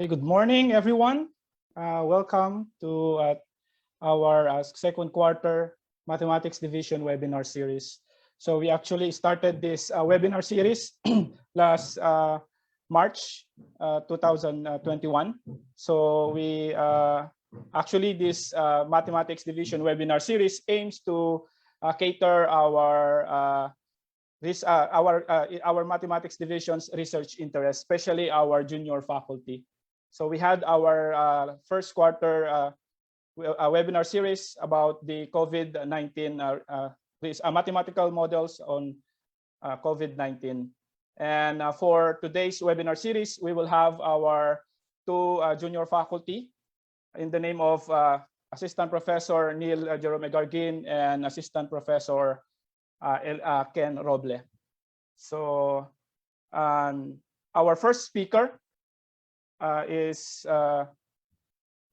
Hey, good morning, everyone. Welcome to our second quarter Mathematics Division Webinar Series. So we actually started this webinar series last March 2021. So we actually this Mathematics Division Webinar Series aims to cater our mathematics division's research interest, especially our junior faculty. So we had our first quarter webinar series about the COVID-19, mathematical models on COVID-19. And for today's webinar series, we will have our two junior faculty in the name of Assistant Professor Neil Jerome Egargin and Assistant Professor Ken Roble. So our first speaker is an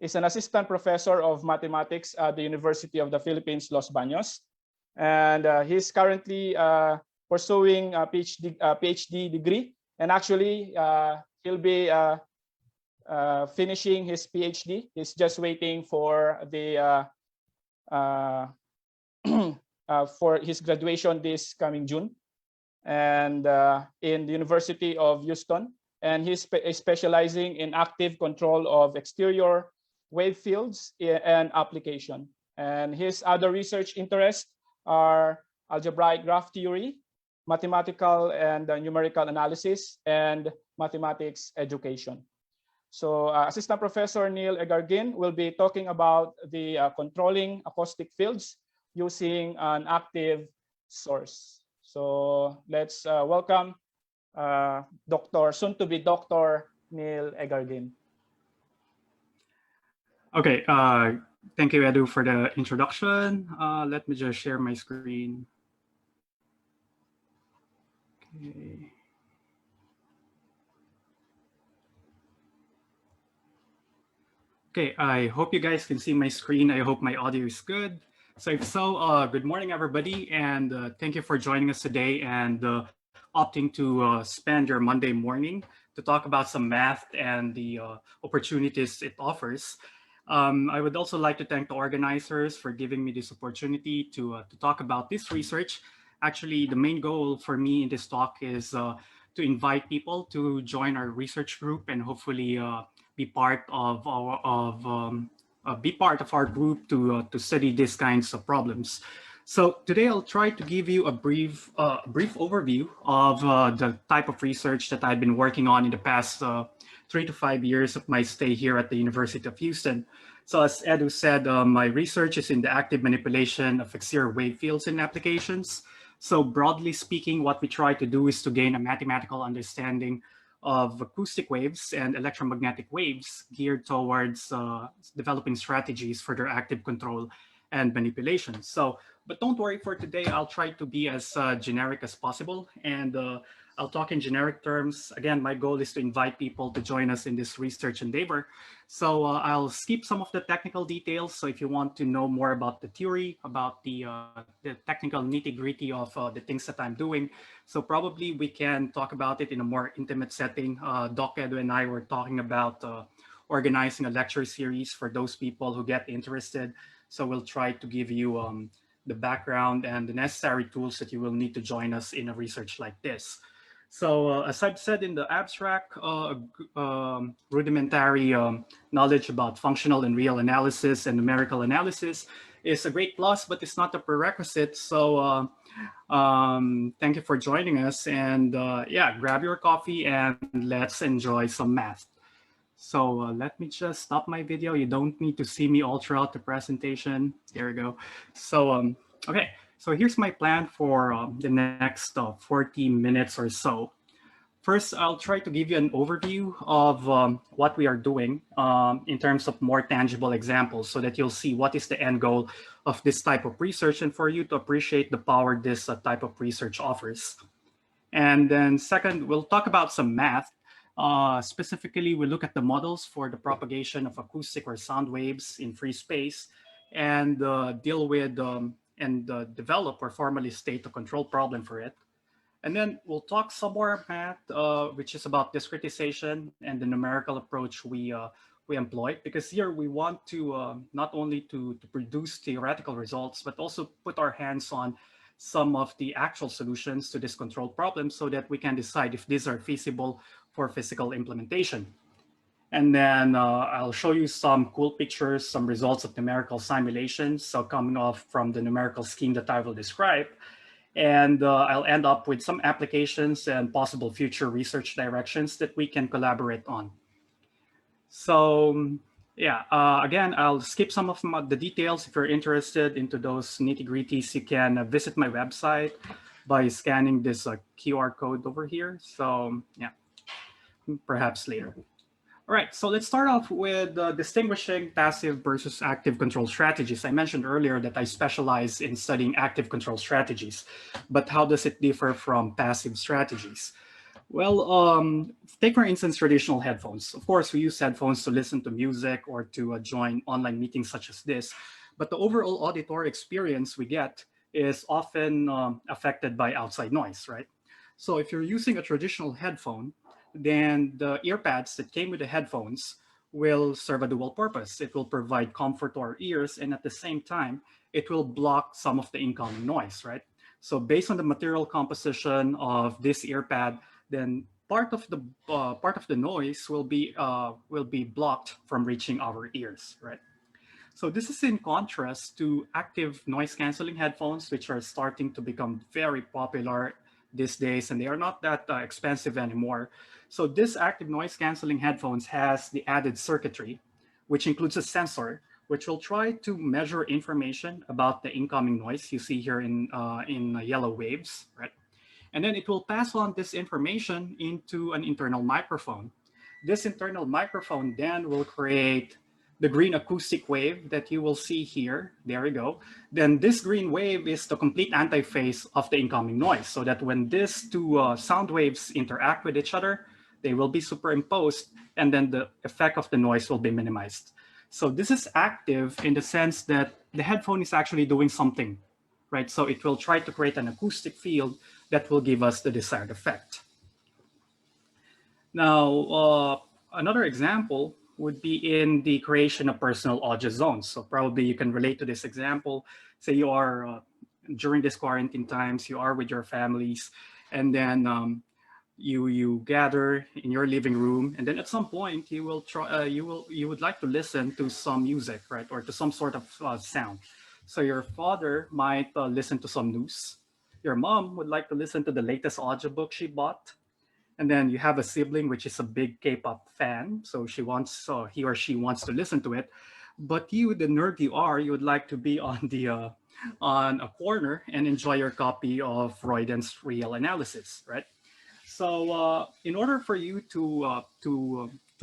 assistant professor of mathematics at the University of the Philippines, Los Baños, and he's currently pursuing a PhD degree, and actually he'll be finishing his PhD. He's just waiting for the for his graduation this coming June, and in the University of Houston, and he's specializing in active control of exterior wave fields and application. And his other research interests are algebraic graph theory, mathematical and numerical analysis, and mathematics education. So Assistant Professor Neil Egargin will be talking about the controlling acoustic fields using an active source. So let's welcome soon-to-be Dr. Neil Egargin. Okay, thank you, Edu, for the introduction. Let me just share my screen. Okay. Okay, I hope you guys can see my screen. I hope my audio is good. So if so, good morning, everybody, and thank you for joining us today and opting to spend your Monday morning to talk about some math and the opportunities it offers. I would also like to thank the organizers for giving me this opportunity to talk about this research. Actually, the main goal for me in this talk is to invite people to join our research group and hopefully be part of our group to study these kinds of problems. So today I'll try to give you a brief overview of the type of research that I've been working on in the past 3 to 5 years of my stay here at the University of Houston. So as Edu said, my research is in the active manipulation of exterior wave fields in applications. So broadly speaking, what we try to do is to gain a mathematical understanding of acoustic waves and electromagnetic waves geared towards developing strategies for their active control and manipulation. So, but don't worry, for today, I'll try to be as generic as possible, and I'll talk in generic terms. Again, my goal is to invite people to join us in this research endeavor. So I'll skip some of the technical details. So if you want to know more about the theory, about the technical nitty-gritty of the things that I'm doing, so probably we can talk about it in a more intimate setting. Doc Edu and I were talking about organizing a lecture series for those people who get interested. So we'll try to give you the background and the necessary tools that you will need to join us in a research like this. So as I've said in the abstract, rudimentary knowledge about functional and real analysis and numerical analysis is a great plus, but it's not a prerequisite. So thank you for joining us, and yeah, grab your coffee and let's enjoy some math. So let me just stop my video. You don't need to see me all throughout the presentation. There we go. So, okay, so here's my plan for the next 40 minutes or so. First, I'll try to give you an overview of what we are doing in terms of more tangible examples so that you'll see what is the end goal of this type of research and for you to appreciate the power this type of research offers. And then second, we'll talk about some math. Specifically, we look at the models for the propagation of acoustic or sound waves in free space and deal with and develop or formally state a control problem for it. And then we'll talk some more math, which is about discretization and the numerical approach we employ, because here we want to not only to produce theoretical results, but also put our hands on some of the actual solutions to this control problem so that we can decide if these are feasible for physical implementation. And then I'll show you some cool pictures, some results of numerical simulations, so coming off from the numerical scheme that I will describe. And I'll end up with some applications and possible future research directions that we can collaborate on. So yeah, again, I'll skip some of the details. If you're interested into those nitty-gritties, you can visit my website by scanning this QR code over here. So yeah, perhaps later. All right, so let's start off with distinguishing passive versus active control strategies. I mentioned earlier that I specialize in studying active control strategies, but how does it differ from passive strategies? Well, take for instance, traditional headphones. Of course, we use headphones to listen to music or to join online meetings such as this, but the overall auditory experience we get is often affected by outside noise, right? So if you're using a traditional headphone, then the ear pads that came with the headphones will serve a dual purpose. It will provide comfort to our ears, and at the same time, it will block some of the incoming noise, right? So based on the material composition of this ear pad, then part of the noise will be blocked from reaching our ears, right? So this is in contrast to active noise canceling headphones, which are starting to become very popular these days, and they are not that expensive anymore. So this active noise canceling headphones has the added circuitry, which includes a sensor, which will try to measure information about the incoming noise you see here in yellow waves, right? And then it will pass on this information into an internal microphone. This internal microphone then will create the green acoustic wave that you will see here. There we go. Then this green wave is the complete antiphase of the incoming noise, so that when these two sound waves interact with each other, they will be superimposed, and then the effect of the noise will be minimized. So this is active in the sense that the headphone is actually doing something, right? So it will try to create an acoustic field that will give us the desired effect. Now, another example would be in the creation of personal audio zones. So probably you can relate to this example. Say you are, during this quarantine times, you are with your families, and then you gather in your living room, and then at some point you will try, you would like to listen to some music, right, or to some sort of sound. So your father might listen to some news. Your mom would like to listen to the latest audiobook she bought. And then you have a sibling which is a big K-pop fan, so he or she wants to listen to it. But you, the nerd you are, you would like to be on the on a corner and enjoy your copy of Royden's Real Analysis, right? So in order for you to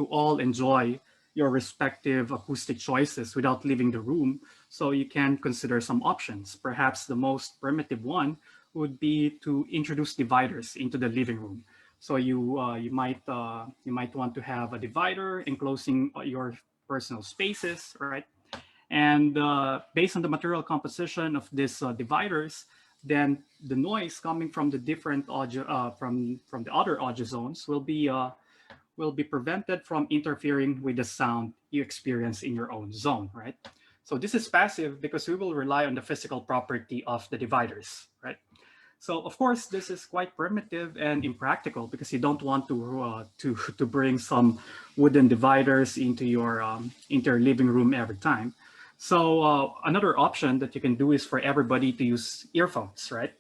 all enjoy your respective acoustic choices without leaving the room, so you can consider some options. Perhaps the most primitive one would be to introduce dividers into the living room. So you might want to have a divider enclosing your personal spaces, right? And based on the material composition of these dividers, then the noise coming from the different audio from the other audio zones will be prevented from interfering with the sound you experience in your own zone, right? So this is passive because we will rely on the physical property of the dividers, right? So of course, this is quite primitive and impractical because you don't want to bring some wooden dividers into your living room every time. So another option that you can do is for everybody to use earphones, right?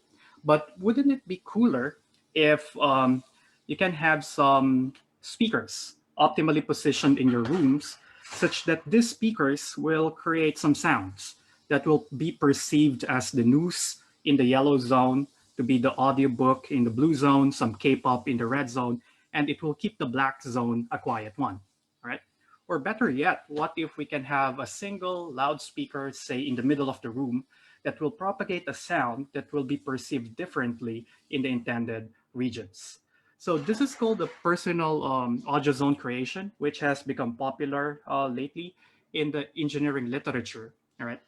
But wouldn't it be cooler if you can have some speakers optimally positioned in your rooms such that these speakers will create some sounds that will be perceived as the news in the yellow zone, to be the audiobook in the blue zone, some K-pop in the red zone, and it will keep the black zone a quiet one, right? Or better yet, what if we can have a single loudspeaker, say in the middle of the room, that will propagate a sound that will be perceived differently in the intended regions. So this is called the personal audio zone creation, which has become popular lately in the engineering literature, all right?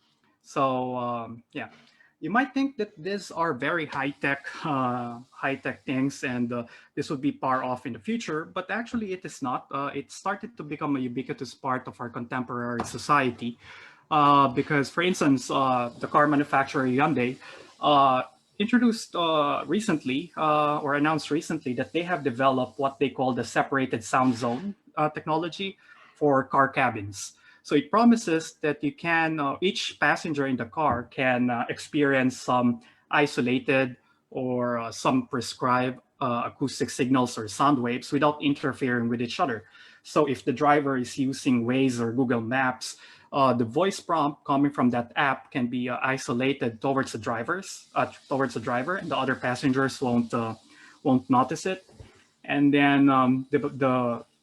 So yeah. You might think that these are very high-tech things, and this would be far off in the future, but actually it is not. It started to become a ubiquitous part of our contemporary society, because, for instance, the car manufacturer Hyundai uh, introduced recently or announced recently that they have developed what they call the separated sound zone technology for car cabins. So it promises that you can, each passenger in the car can experience some isolated or some prescribed acoustic signals or sound waves without interfering with each other. So if the driver is using Waze or Google Maps, the voice prompt coming from that app can be isolated towards towards the driver, and the other passengers won't notice it. And then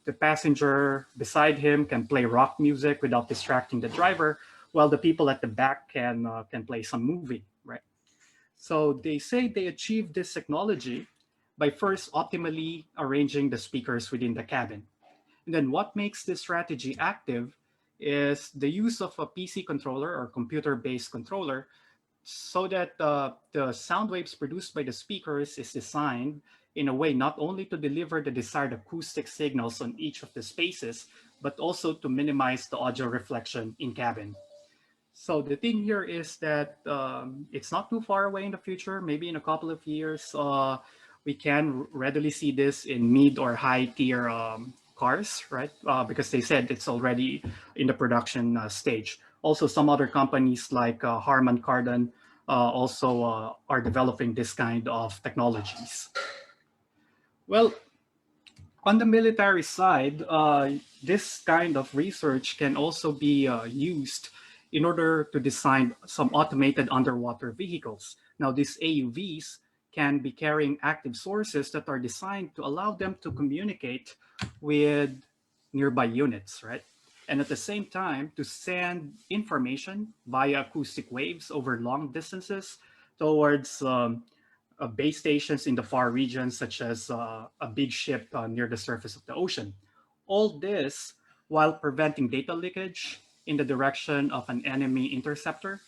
the passenger beside him can play rock music without distracting the driver, while the people at the back can play some movie, right? So they say they achieved this technology by first optimally arranging the speakers within the cabin. And then what makes this strategy active is the use of a PC controller or computer-based controller, so that the sound waves produced by the speakers is designed in a way not only to deliver the desired acoustic signals on each of the spaces, but also to minimize the audio reflection in cabin. So the thing here is that it's not too far away in the future. Maybe in a couple of years, we can readily see this in mid or high tier cars, right? Because they said it's already in the production stage. Also, some other companies like Harman Kardon also are developing this kind of technologies. Well, on the military side, this kind of research can also be used in order to design some automated underwater vehicles. Now, these AUVs can be carrying active sources that are designed to allow them to communicate with nearby units, right? And at the same time, to send information via acoustic waves over long distances towards base stations in the far regions, such as a big ship near the surface of the ocean. All this while preventing data leakage in the direction of an enemy interceptor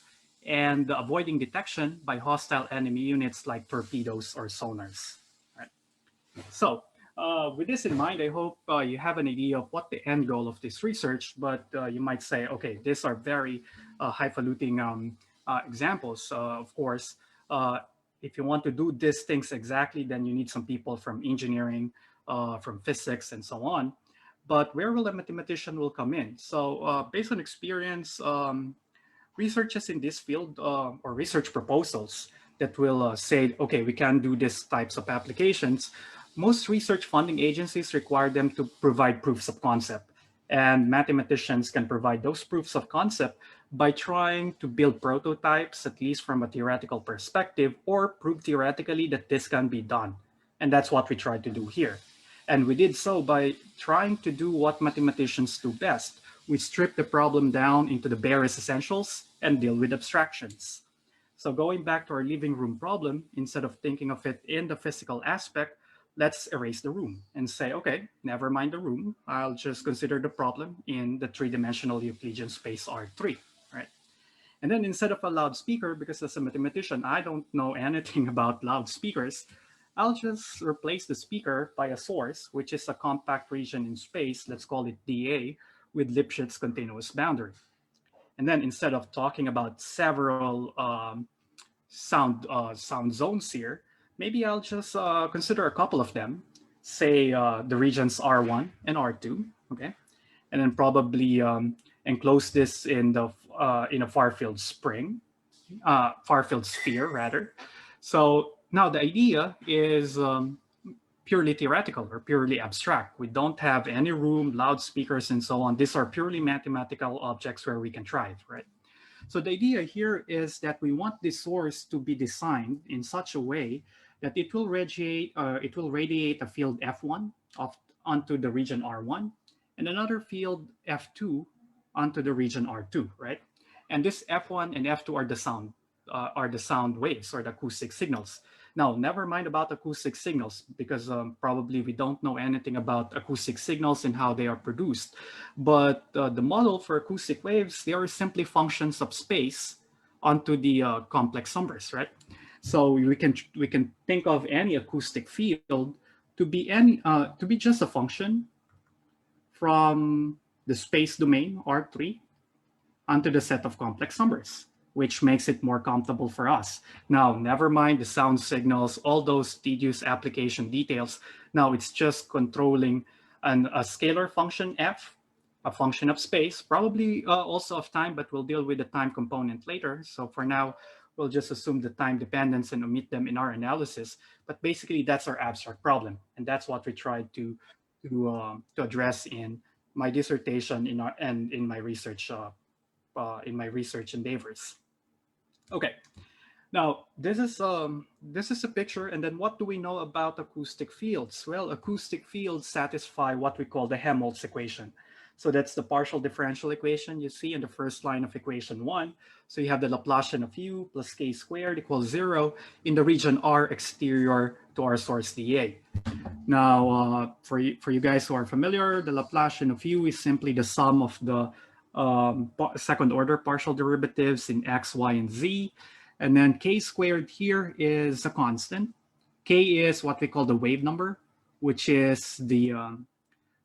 and avoiding detection by hostile enemy units like torpedoes or sonars. Right? So, with this in mind, I hope you have an idea of what the end goal of this research, but you might say, okay, these are very highfalutin examples. Of course, uh, if you want to do these things exactly, then you need some people from engineering, from physics, and so on. But where will a mathematician will come in? So, based on experience, researchers in this field or research proposals that will say, okay, we can do these types of applications, most research funding agencies require them to provide proofs of concept. And mathematicians can provide those proofs of concept by trying to build prototypes, at least from a theoretical perspective, or prove theoretically that this can be done. And that's what we tried to do here. And we did so by trying to do what mathematicians do best. We strip the problem down into the barest essentials and deal with abstractions. So going back to our living room problem, instead of thinking of it in the physical aspect, let's erase the room and say, okay, never mind the room. I'll just consider the problem in the three-dimensional Euclidean space R3, right? And then instead of a loudspeaker, because as a mathematician, I don't know anything about loudspeakers, I'll just replace the speaker by a source, which is a compact region in space, let's call it dA, with Lipschitz continuous boundary. And then instead of talking about several sound zones here, maybe I'll just consider a couple of them, say the regions R1 and R2, okay? And then probably enclose this in a far-field far-field sphere rather. So now the idea is purely theoretical or purely abstract. We don't have any room, loudspeakers, and so on. These are purely mathematical objects where we can thrive, right? So the idea here is that we want this source to be designed in such a way that it will radiate a field F1 onto the region R1 and another field F2 onto the region R2, right? And this F1 and F2 are the sound waves or the acoustic signals. Now, never mind about acoustic signals because probably we don't know anything about acoustic signals and how they are produced. But the model for acoustic waves, they are simply functions of space onto the complex numbers, right? So we can think of any acoustic field to be just a function from the space domain R3 onto the set of complex numbers, which makes it more comfortable for us. Now, never mind the sound signals, all those tedious application details. Now it's just controlling a scalar function f, a function of space, probably also of time, but we'll deal with the time component later. So for now, we'll just assume the time dependence and omit them in our analysis. But basically, that's our abstract problem, and that's what we tried to address in my dissertation and in my research endeavors. Okay, now this is a picture, and then what do we know about acoustic fields? Well, acoustic fields satisfy what we call the Helmholtz equation. So that's the partial differential equation you see in the first line of equation 1. So you have the Laplacian of u plus k squared equals 0 in the region R exterior to our source dA. Now, for you guys who are familiar, the Laplacian of u is simply the sum of the second order partial derivatives in x, y, and z. And then k squared here is a constant. K is what we call the wave number, which is the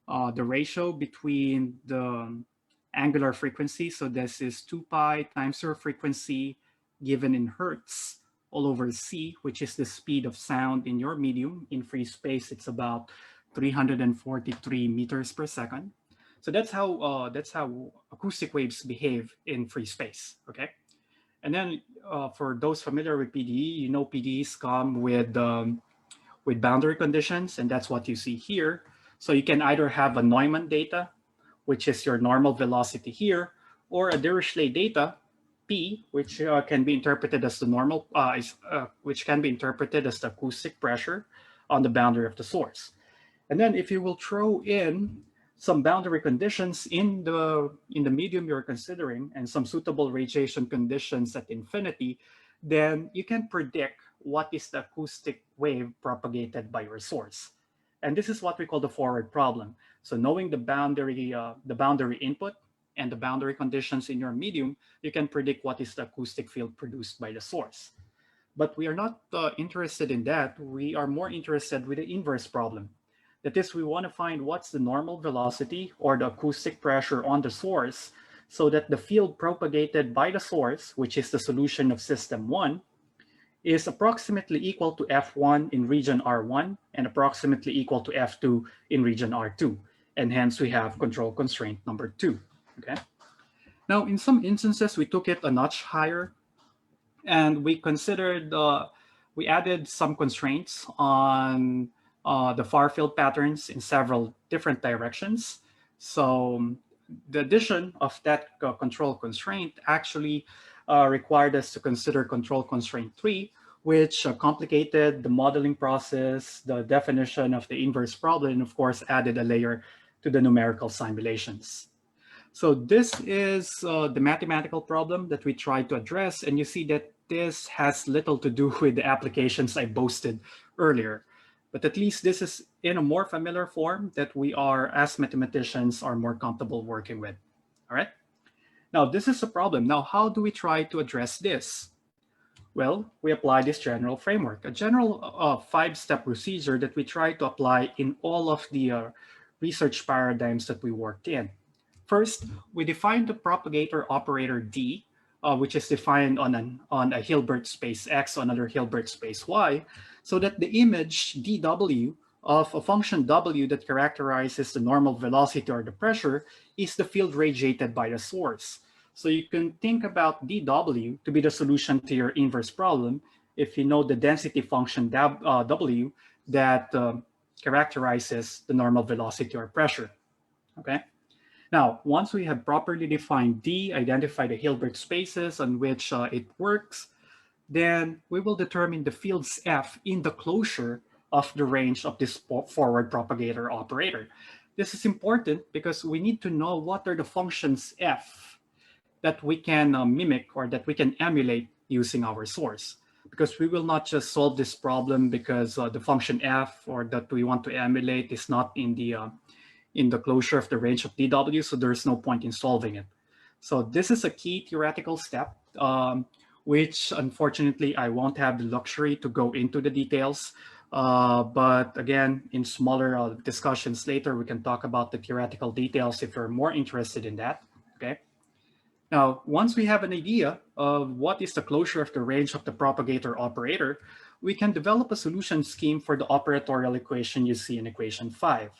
ratio between the angular frequency. So this is 2 pi times your frequency given in hertz all over c, which is the speed of sound in your medium. In free space, it's about 343 meters per second. So that's how acoustic waves behave in free space. Okay, and then for those familiar with PDE, you know PDEs come with boundary conditions, and that's what you see here. So you can either have a Neumann data, which is your normal velocity here, or a Dirichlet data, P, which can be interpreted as the normal, which can be interpreted as the acoustic pressure on the boundary of the source. And then if you will throw in some boundary conditions in the medium you're considering and some suitable radiation conditions at infinity, then you can predict what is the acoustic wave propagated by your source. And this is what we call the forward problem. So knowing the boundary input and the boundary conditions in your medium, you can predict what is the acoustic field produced by the source. But we are not interested in that. We are more interested with the inverse problem. That is, we want to find what's the normal velocity or the acoustic pressure on the source so that the field propagated by the source, which is the solution of system 1, is approximately equal to F1 in region R1 and approximately equal to F2 in region R2. And hence we have control constraint number 2. Okay. Now, in some instances, we took it a notch higher and we considered, we added some constraints on the far field patterns in several different directions. So the addition of that control constraint actually required us to consider control constraint 3, which complicated the modeling process, the definition of the inverse problem, and of course added a layer to the numerical simulations. So this is the mathematical problem that we tried to address, and you see that this has little to do with the applications I boasted earlier. But at least this is in a more familiar form that we are, as mathematicians, are more comfortable working with. All right. Now, this is a problem. Now, how do we try to address this? Well, we apply this general framework, a general 5-step procedure that we try to apply in all of the research paradigms that we worked in. First, we define the propagator operator D, which is defined on a Hilbert space X on another Hilbert space Y, so that the image dW of a function W that characterizes the normal velocity or the pressure is the field radiated by the source. So you can think about dW to be the solution to your inverse problem if you know the density function W that characterizes the normal velocity or pressure. Okay. Now, once we have properly defined D, identify the Hilbert spaces on which it works, then we will determine the fields F in the closure of the range of this forward propagator operator. This is important because we need to know what are the functions F that we can mimic or that we can emulate using our source. Because we will not just solve this problem because the function F or that we want to emulate is not in the closure of the range of dW, so there's no point in solving it. So this is a key theoretical step which unfortunately I won't have the luxury to go into the details. But again, in smaller discussions later, we can talk about the theoretical details if you're more interested in that. Okay. Now, once we have an idea of what is the closure of the range of the propagator operator, we can develop a solution scheme for the operatorial equation you see in equation 5.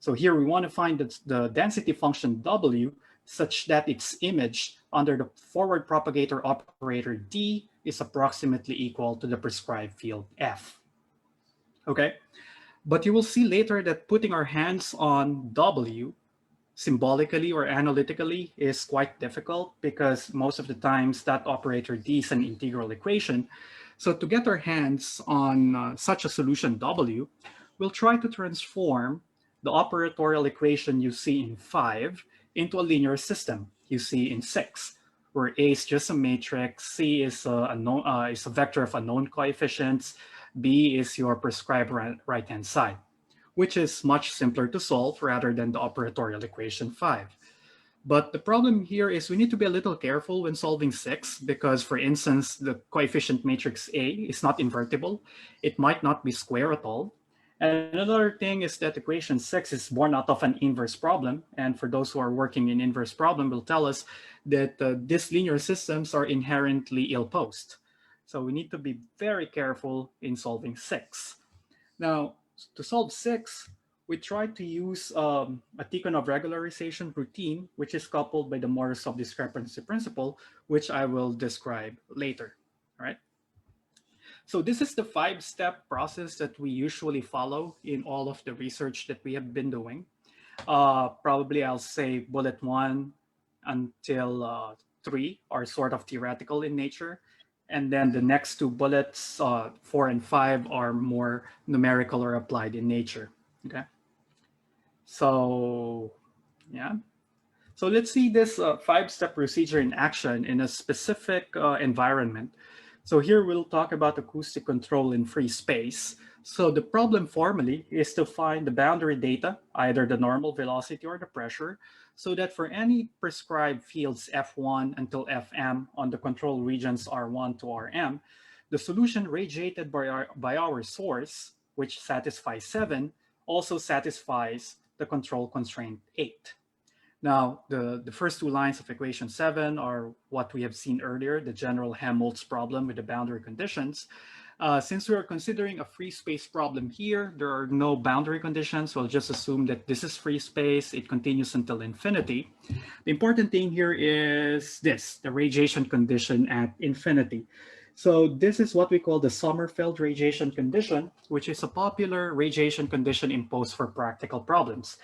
So here we want to find the density function W such that its image under the forward propagator operator D is approximately equal to the prescribed field F. Okay, but you will see later that putting our hands on W symbolically or analytically is quite difficult because most of the times that operator D is an integral equation. So to get our hands on such a solution W, we'll try to transform the operatorial equation you see in 5 into a linear system you see in 6, where A is just a matrix, C is a vector of unknown coefficients, B is your prescribed right-hand side, which is much simpler to solve rather than the operatorial equation 5. But the problem here is we need to be a little careful when solving 6 because, for instance, the coefficient matrix A is not invertible. It might not be square at all. And another thing is that equation 6 is born out of an inverse problem. And for those who are working in inverse problem will tell us that these linear systems are inherently ill-posed. So we need to be very careful in solving 6. Now, to solve 6, we tried to use a Tikhonov regularization routine, which is coupled by the Morozov discrepancy principle, which I will describe later. All right. So this is the 5-step process that we usually follow in all of the research that we have been doing. Probably I'll say bullet 1 until 3 are sort of theoretical in nature. And then the next 2 bullets, 4 and 5, are more numerical or applied in nature. Okay. So, yeah. So let's see this 5-step procedure in action in a specific environment. So here we'll talk about acoustic control in free space. So the problem formally is to find the boundary data, either the normal velocity or the pressure, so that for any prescribed fields F1 until Fm on the control regions R1 to Rm, the solution radiated by our source, which satisfies 7, also satisfies the control constraint 8. Now, the first 2 lines of equation 7 are what we have seen earlier, the general Helmholtz problem with the boundary conditions. Since we are considering a free space problem here, there are no boundary conditions. We'll just assume that this is free space. It continues until infinity. The important thing here is this, the radiation condition at infinity. So this is what we call the Sommerfeld radiation condition, which is a popular radiation condition imposed for practical problems.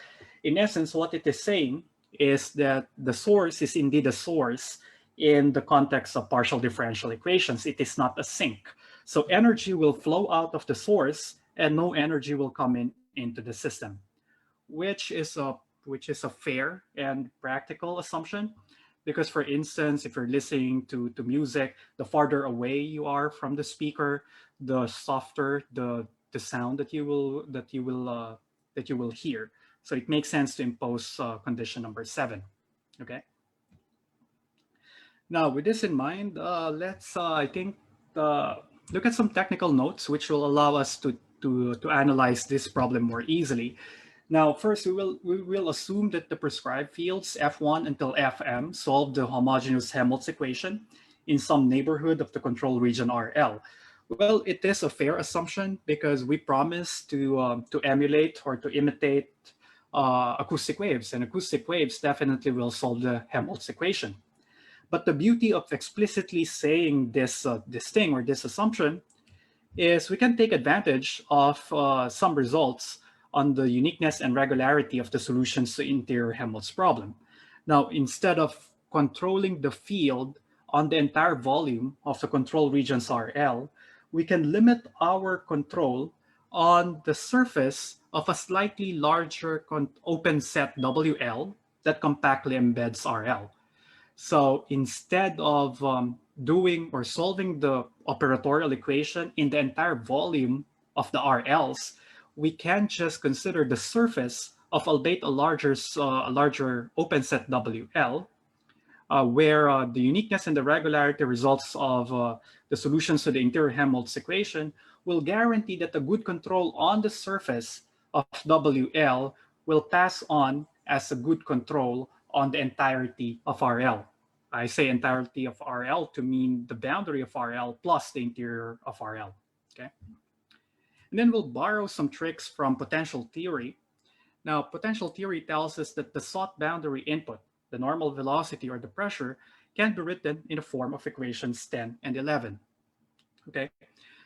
In essence, what it is saying is that the source is indeed a source in the context of partial differential equations. It is not a sink. So energy will flow out of the source and no energy will come into the system, which is a fair and practical assumption. Because, for instance, if you're listening to music, the farther away you are from the speaker, the softer the sound that you will hear. So it makes sense to impose condition number 7. Okay. Now, with this in mind, let's look at some technical notes which will allow us to analyze this problem more easily. Now, first, we will assume that the prescribed fields F1 until Fm solve the homogeneous Helmholtz equation in some neighborhood of the control region RL. Well, it is a fair assumption because we promise to emulate or to imitate acoustic waves, and acoustic waves definitely will solve the Helmholtz equation. But the beauty of explicitly saying this thing or this assumption is we can take advantage of some results on the uniqueness and regularity of the solutions to interior Helmholtz problem. Now, instead of controlling the field on the entire volume of the control regions RL, we can limit our control on the surface of a slightly larger open set WL that compactly embeds RL. So instead of doing or solving the operatorial equation in the entire volume of the RLs, we can just consider the surface of albeit a larger open set WL where the uniqueness and the regularity results of the solutions to the interior Helmholtz equation will guarantee that a good control on the surface of WL will pass on as a good control on the entirety of RL. I say entirety of RL to mean the boundary of RL plus the interior of RL, okay? And then we'll borrow some tricks from potential theory. Now, potential theory tells us that the sought boundary input, the normal velocity or the pressure, can be written in the form of equations 10 and 11, okay?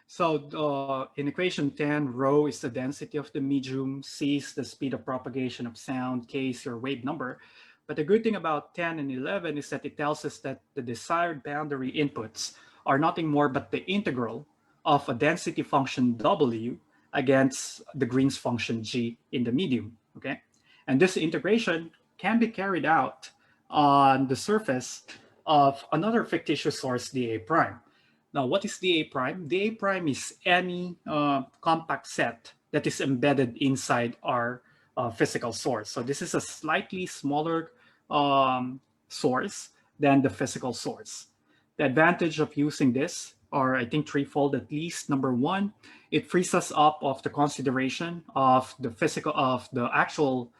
So in equation 10, rho is the density of the medium, c is the speed of propagation of sound, k is your wave number. But the good thing about 10 and 11 is that it tells us that the desired boundary inputs are nothing more but the integral of a density function w against the Green's function g in the medium, okay? And this integration can be carried out on the surface of another fictitious source dA prime. Now, what is dA prime? dA prime is any compact set that is embedded inside our physical source. So this is a slightly smaller source than the physical source. The advantage of using this are, I think, threefold at least. Number one, it frees us up of the consideration of the actual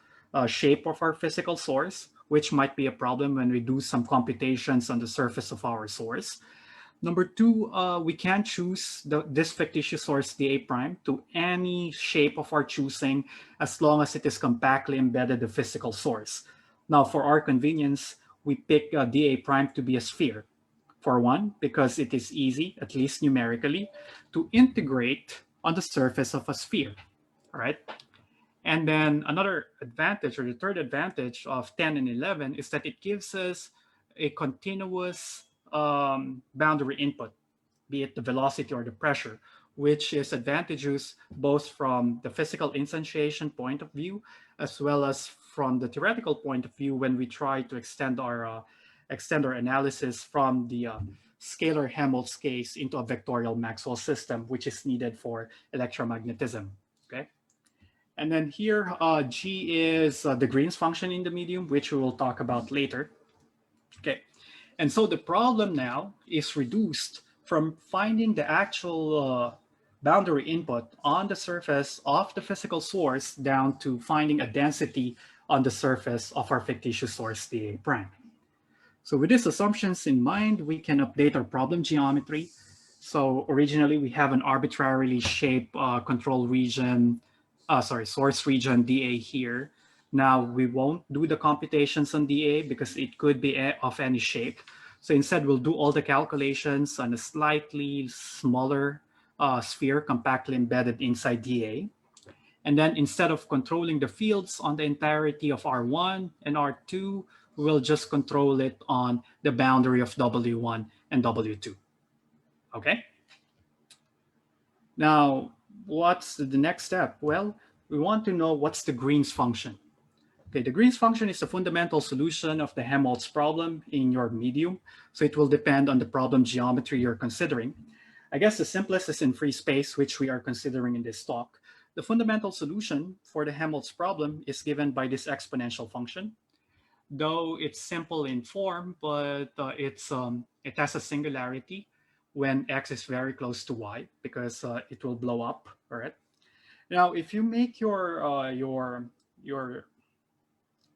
shape of our physical source, which might be a problem when we do some computations on the surface of our source. Number two, we can choose this fictitious source dA prime to any shape of our choosing as long as it is compactly embedded the physical source. Now, for our convenience, we pick dA prime to be a sphere. For one, because it is easy, at least numerically, to integrate on the surface of a sphere, all right? And then another advantage, or the third advantage of 10 and 11 is that it gives us a continuous boundary input, be it the velocity or the pressure, which is advantageous both from the physical instantiation point of view, as well as from the theoretical point of view when we try to extend our analysis from the scalar Helmholtz case into a vectorial Maxwell system, which is needed for electromagnetism, okay? And then here, G is the Green's function in the medium, which we will talk about later, okay? And so the problem now is reduced from finding the actual boundary input on the surface of the physical source down to finding a density on the surface of our fictitious source dA prime. So with these assumptions in mind, we can update our problem geometry. So originally we have an arbitrarily shaped control region, source region dA here. Now we won't do the computations on dA because it could be of any shape. So instead we'll do all the calculations on a slightly smaller sphere compactly embedded inside dA. And then instead of controlling the fields on the entirety of R1 and R2, we'll just control it on the boundary of W1 and W2, okay? Now, what's the next step? Well, we want to know what's the Green's function. Okay, the Green's function is the fundamental solution of the Helmholtz problem in your medium. So it will depend on the problem geometry you're considering. I guess the simplest is in free space, which we are considering in this talk. The fundamental solution for the Helmholtz problem is given by this exponential function. Though it's simple in form, but it has a singularity when x is very close to y because it will blow up, all right? Now, if you make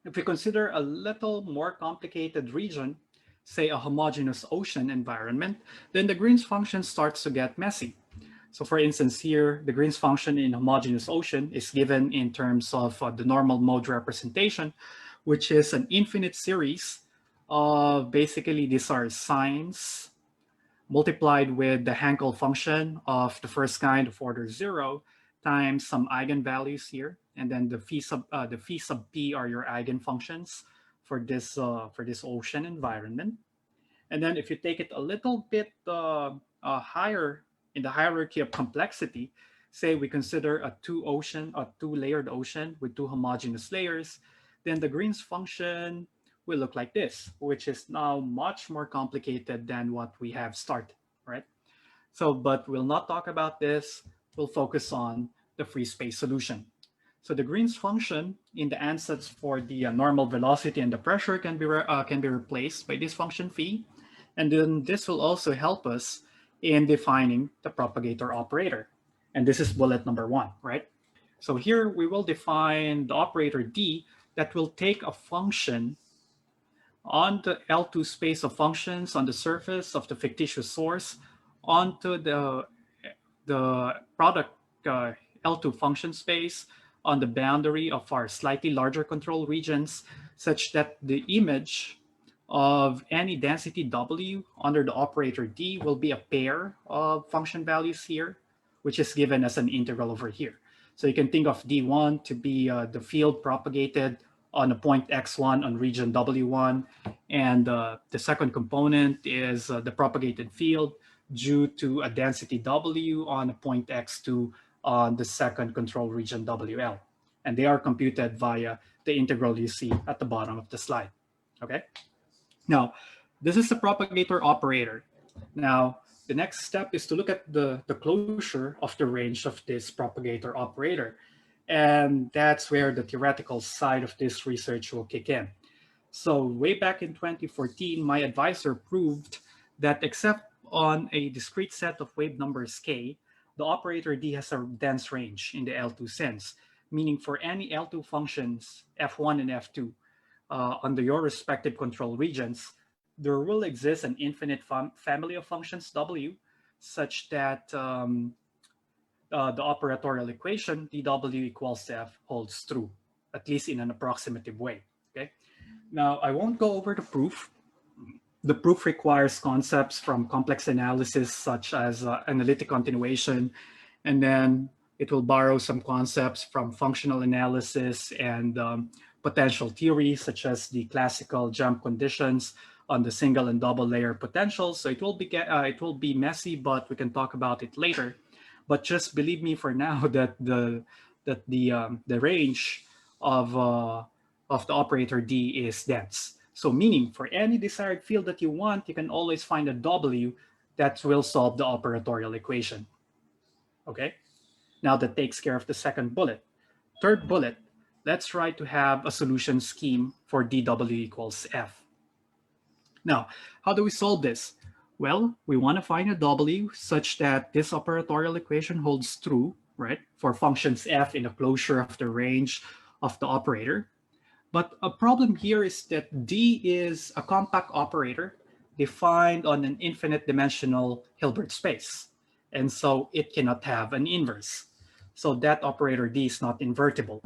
if you consider a little more complicated region, say a homogeneous ocean environment, then the Green's function starts to get messy. So for instance, here, the Green's function in homogeneous ocean is given in terms of the normal mode representation, which is an infinite series of basically these are sines multiplied with the Hankel function of the first kind of order 0 times some eigenvalues here, and then the phi sub p are your eigenfunctions for this ocean environment. And then if you take it a little bit higher in the hierarchy of complexity, say we consider a two-layered ocean with two homogeneous layers, then the Green's function will look like this, which is now much more complicated than what we have started, right? So, but we'll not talk about this. We'll focus on the free space solution. So the Green's function in the ansatz for the normal velocity and the pressure can be replaced by this function phi. And then this will also help us in defining the propagator operator. And this is bullet number 1, right? So here we will define the operator D that will take a function on the L2 space of functions on the surface of the fictitious source onto the product L2 function space on the boundary of our slightly larger control regions, such that the image of any density W under the operator D will be a pair of function values here, which is given as an integral over here. So you can think of D1 to be the field propagated on a point X1 on region W1. And the second component is the propagated field due to a density W on a point X2 on the second control region WL. And they are computed via the integral you see at the bottom of the slide, okay? Now, this is the propagator operator. Now, the next step is to look at the closure of the range of this propagator operator. And that's where the theoretical side of this research will kick in. So way back in 2014, my advisor proved that except on a discrete set of wave numbers k, the operator D has a dense range in the L2 sense, meaning for any L2 functions, F1 and F2, under your respective control regions, there will exist an infinite family of functions W, such that the operatorial equation dW equals to F holds true, at least in an approximative way. Okay. Now, I won't go over the proof. The proof requires concepts from complex analysis, such as analytic continuation, and then it will borrow some concepts from functional analysis and potential theory, such as the classical jump conditions on the single and double layer potentials. So it will be messy, but we can talk about it later. But just believe me for now that the range of the operator D is dense. So meaning for any desired field that you want, you can always find a W that will solve the operatorial equation. Okay. Now that takes care of the second bullet. Third bullet, let's try to have a solution scheme for dW equals F. Now, how do we solve this? Well, we want to find a W such that this operatorial equation holds true, right, for functions F in the closure of the range of the operator. But a problem here is that D is a compact operator defined on an infinite dimensional Hilbert space. And so it cannot have an inverse. So that operator D is not invertible.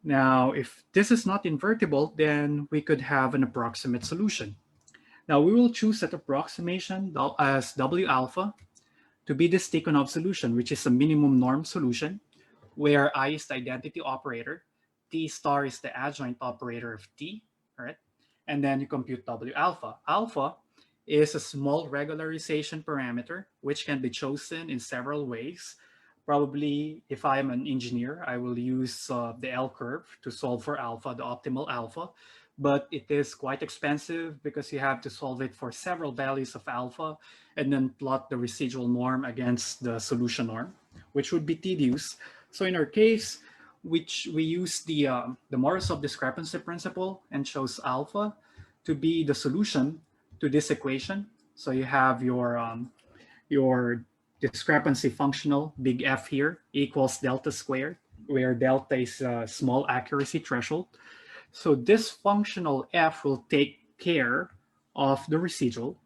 Now, if this is not invertible, then we could have an approximate solution. Now, we will choose that approximation as W alpha to be this Tikhonov solution, which is a minimum norm solution, where I is the identity operator, T star is the adjoint operator of T, right? And then you compute W alpha. Alpha is a small regularization parameter, which can be chosen in several ways. Probably, if I'm an engineer, I will use the L curve to solve for alpha, the optimal alpha. But it is quite expensive because you have to solve it for several values of alpha and then plot the residual norm against the solution norm, which would be tedious. So in our case, which we use the Morozov discrepancy principle and chose alpha to be the solution to this equation. So you have your discrepancy functional, big F here, equals delta squared, where delta is a small accuracy threshold. So this functional F will take care of the residual,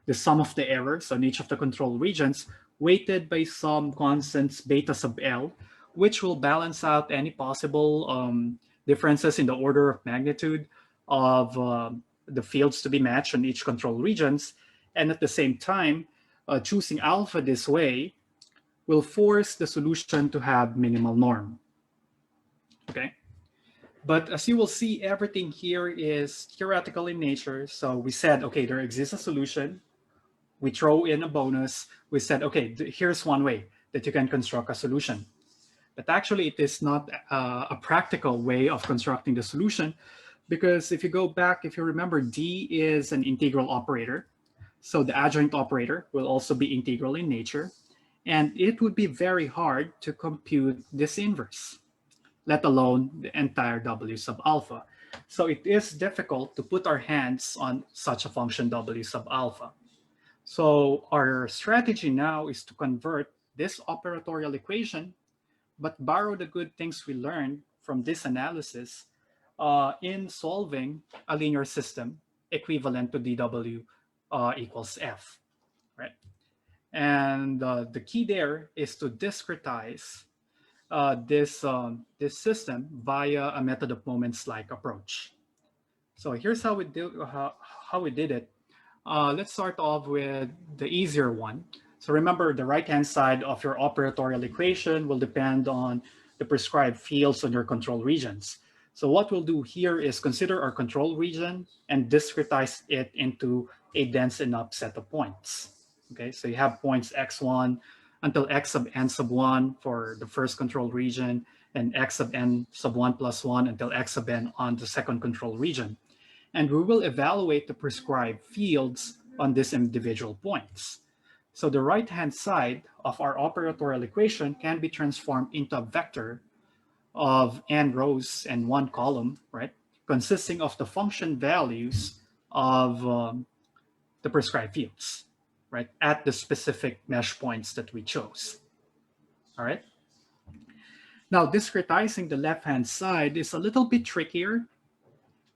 the sum of the errors on each of the control regions, weighted by some constants beta sub L, which will balance out any possible differences in the order of magnitude of the fields to be matched on each control regions. And at the same time, choosing alpha this way will force the solution to have minimal norm. Okay. But as you will see, everything here is theoretical in nature. So we said, okay, there exists a solution. We throw in a bonus. We said, okay, here's one way that you can construct a solution. But actually, it is not a practical way of constructing the solution, because if you go back, if you remember, D is an integral operator. So the adjoint operator will also be integral in nature. And it would be very hard to compute this inverse. let alone the entire W sub alpha. So it is difficult to put our hands on such a function W sub alpha. So our strategy now is to convert this operatorial equation, but borrow the good things we learned from this analysis in solving a linear system equivalent to dW equals F, right? And the key there is to discretize this system via a method of moments-like approach. So here's how we did it. Let's start off with the easier one. So remember, the right-hand side of your operatorial equation will depend on the prescribed fields on your control regions. So what we'll do here is consider our control region and discretize it into a dense enough set of points. Okay, so you have points x1 until x sub n sub 1 for the first control region, and x sub n sub 1 plus 1 until x sub n on the second control region. And we will evaluate the prescribed fields on these individual points. So the right-hand side of our operatorial equation can be transformed into a vector of n rows and one column, right? Consisting of the function values of the prescribed fields, right? At the specific mesh points that we chose, all right? Now, discretizing the left-hand side is a little bit trickier.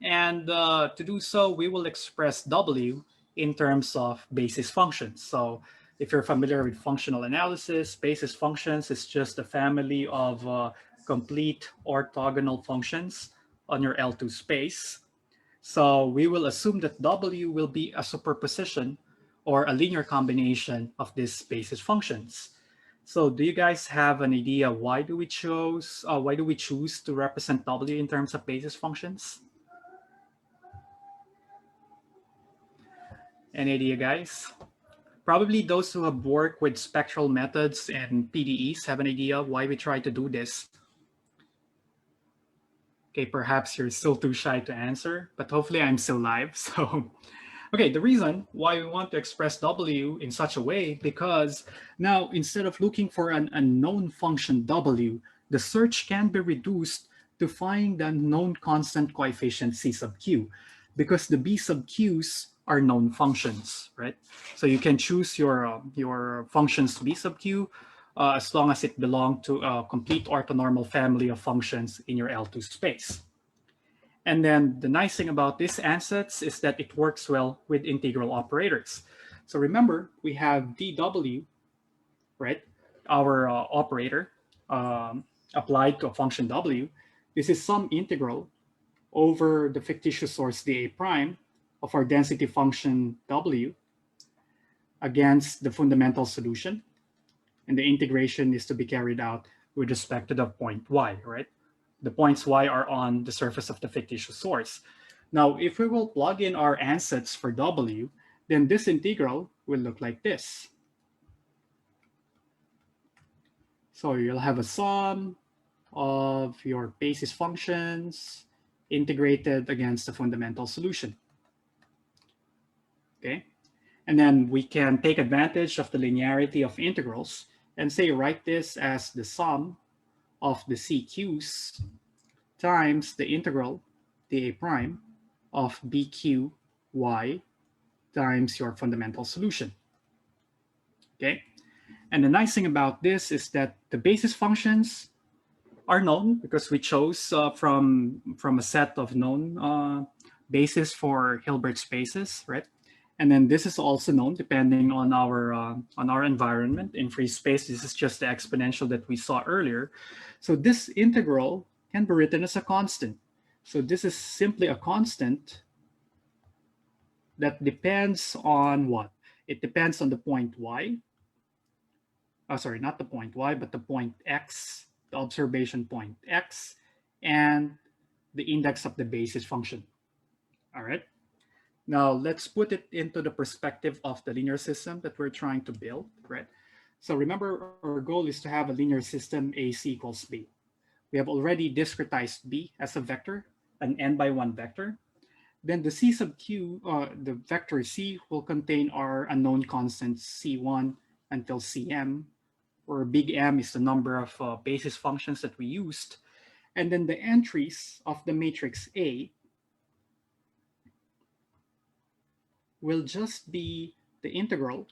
And to do so, we will express W in terms of basis functions. So if you're familiar with functional analysis, basis functions is just a family of complete orthogonal functions on your L2 space. So we will assume that W will be a superposition or a linear combination of these basis functions. So do you guys have an idea why do we choose to represent W in terms of basis functions? Any idea, guys? Probably those who have worked with spectral methods and PDEs have an idea why we try to do this. Okay, perhaps you're still too shy to answer, but hopefully I'm still live. So, okay, the reason why we want to express W in such a way, because now instead of looking for an unknown function W, the search can be reduced to find the known constant coefficient C sub Q, because the B sub Q's are known functions, right? So you can choose your functions B sub Q as long as it belong to a complete orthonormal family of functions in your L2 space. And then the nice thing about these ansatz is that it works well with integral operators. So remember, we have dW, right? Our operator applied to a function W. This is some integral over the fictitious source dA prime of our density function W against the fundamental solution. And the integration is to be carried out with respect to the point Y, right? The points Y are on the surface of the fictitious source. Now, if we will plug in our ansatz for W, then this integral will look like this. So you'll have a sum of your basis functions integrated against the fundamental solution. Okay, and then we can take advantage of the linearity of integrals and say write this as the sum of the CQs times the integral dA prime of BQY times your fundamental solution. Okay, and the nice thing about this is that the basis functions are known because we chose from a set of known bases for Hilbert spaces, right? And then this is also known depending on our environment. In free space, this is just the exponential that we saw earlier. So this integral can be written as a constant. So this is simply a constant that depends on what? It depends on the point Y. Oh, sorry, not the point Y, but the point X, the observation point X, and the index of the basis function. All right. Now let's put it into the perspective of the linear system that we're trying to build, right? So remember, our goal is to have a linear system AC equals B. We have already discretized B as a vector, an n by 1 vector. Then the C sub Q, the vector C, will contain our unknown constants C1 until Cm, where big M is the number of basis functions that we used. And then the entries of the matrix A will just be the integral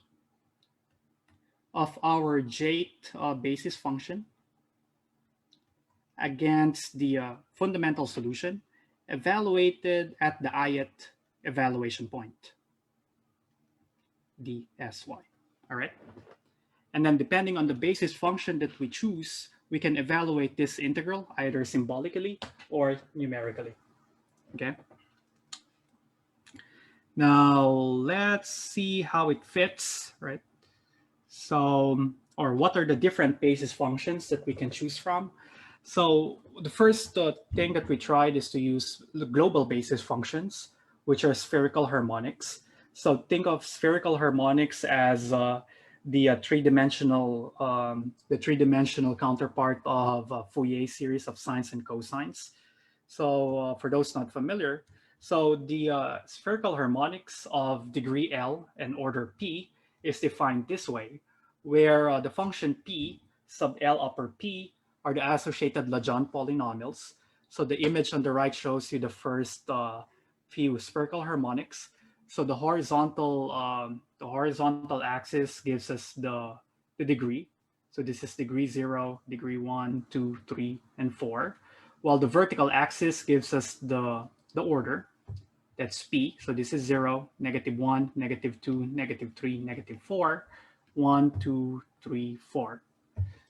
of our jth basis function against the fundamental solution evaluated at the ith evaluation point, dsy. All right. And then depending on the basis function that we choose, we can evaluate this integral either symbolically or numerically. Okay. Now let's see how it fits, right? So, or what are the different basis functions that we can choose from? So the first thing that we tried is to use the global basis functions, which are spherical harmonics. So think of spherical harmonics as the three-dimensional counterpart of Fourier series of sines and cosines. So for those not familiar, so the spherical harmonics of degree L and order P is defined this way, where the function P sub L upper P are the associated Legendre polynomials. So the image on the right shows you the first few spherical harmonics. So the horizontal axis gives us the degree. So this is degree 0, degree 1, 2, 3, and 4. While the vertical axis gives us the order. That's P. So this is 0, -1, -2, -3, -4, 1, 2, 3, 4.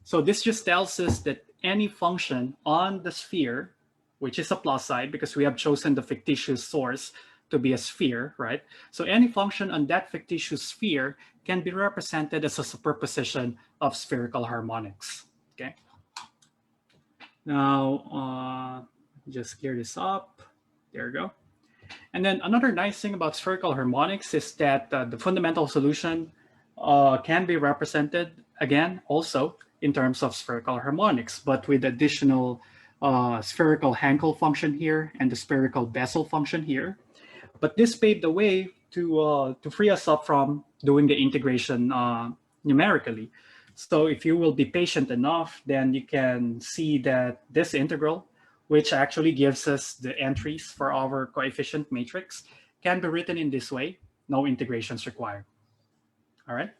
So this just tells us that any function on the sphere, which is a plus side because we have chosen the fictitious source to be a sphere, right? So any function on that fictitious sphere can be represented as a superposition of spherical harmonics, okay? Now, just clear this up. There we go. And then another nice thing about spherical harmonics is that the fundamental solution can be represented, again, also in terms of spherical harmonics, but with additional spherical Hankel function here and the spherical Bessel function here. But this paved the way to free us up from doing the integration numerically. So if you will be patient enough, then you can see that this integral, which actually gives us the entries for our coefficient matrix, can be written in this way, no integrations required. All right.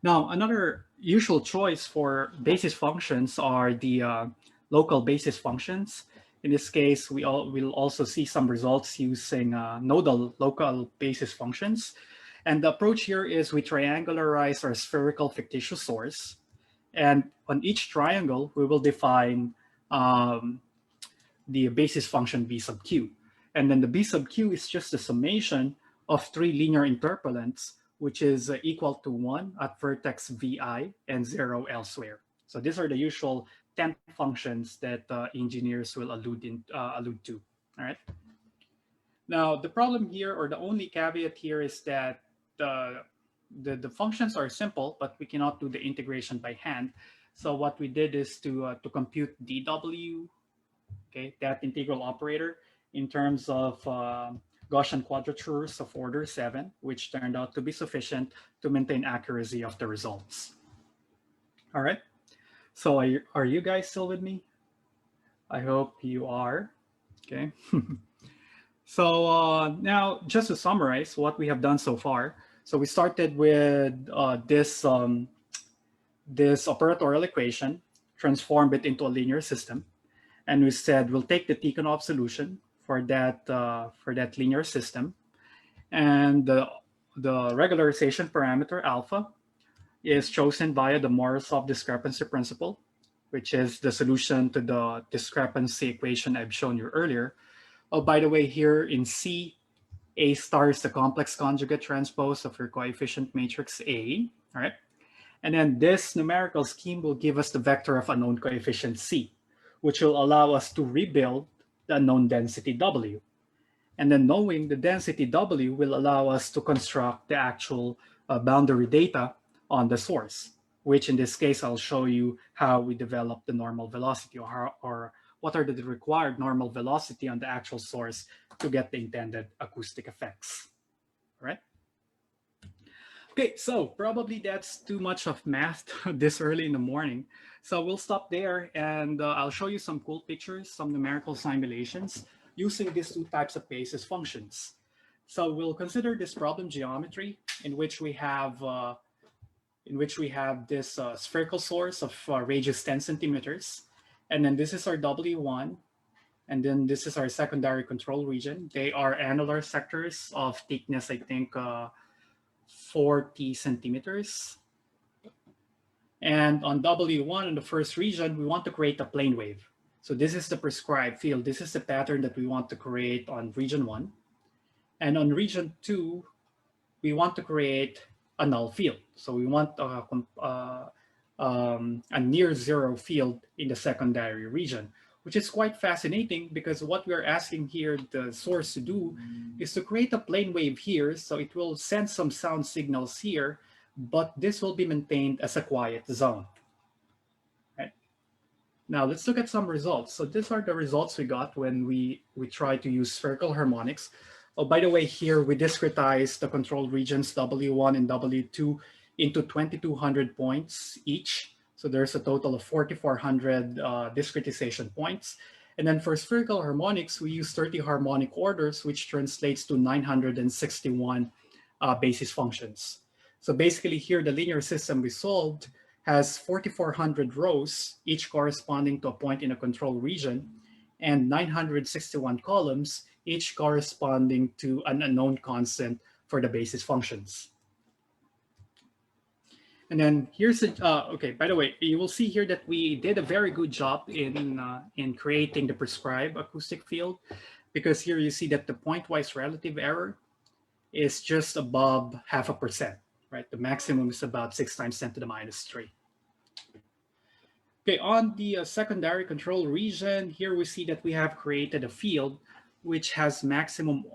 Now, another usual choice for basis functions are the local basis functions. In this case, we'll also see some results using nodal local basis functions. And the approach here is we triangularize our spherical fictitious source. And on each triangle, we will define the basis function b sub q. And then the b sub q is just the summation of 3 linear interpolants, which is equal to 1 at vertex vi and 0 elsewhere. So these are the usual 10 functions that engineers will allude to. All right. Now, the problem here, or the only caveat here, is that the functions are simple, but we cannot do the integration by hand. So what we did is to compute dw, okay, that integral operator, in terms of Gaussian quadratures of order 7, which turned out to be sufficient to maintain accuracy of the results. All right. So are you guys still with me? I hope you are. Okay. So now, just to summarize what we have done so far. So we started with this operatorial equation, transformed it into a linear system, and we said we'll take the Tikhonov solution for that linear system, and the regularization parameter alpha is chosen via the Morozov discrepancy principle, which is the solution to the discrepancy equation I've shown you earlier. Oh, by the way, here in C, A star is the complex conjugate transpose of your coefficient matrix A, all right? And then this numerical scheme will give us the vector of unknown coefficient C, which will allow us to rebuild the unknown density W. And then knowing the density W will allow us to construct the actual boundary data on the source, which in this case, I'll show you how we develop the normal velocity, or what are the required normal velocity on the actual source to get the intended acoustic effects, right? Okay, so probably that's too much of math this early in the morning. So we'll stop there and I'll show you some cool pictures, some numerical simulations using these two types of basis functions. So we'll consider this problem geometry in which we have this spherical source of radius 10 centimeters. And then this is our W1. And then this is our secondary control region. They are annular sectors of thickness, I think, 40 centimeters. And on W1, in the first region, we want to create a plane wave. So this is the prescribed field. This is the pattern that we want to create on region 1. And on region 2, we want to create a null field. So we want a near zero field in the secondary region, which is quite fascinating because what we're asking here the source to do is to create a plane wave here. So it will send some sound signals here, but this will be maintained as a quiet zone. Right? Now let's look at some results. So these are the results we got when we tried to use spherical harmonics. Oh, by the way, here we discretized the control regions W1 and W2 into 2,200 points each. So there's a total of 4,400 discretization points. And then for spherical harmonics, we use 30 harmonic orders, which translates to 961 basis functions. So basically here, the linear system we solved has 4,400 rows, each corresponding to a point in a control region, and 961 columns, each corresponding to an unknown constant for the basis functions. And then here's okay, by the way, you will see here that we did a very good job in creating the prescribed acoustic field, because here you see that the pointwise relative error is just above 0.5%, right? The maximum is about 6 times 10 to the minus 3. Okay, on the secondary control region, here we see that we have created a field which has maximum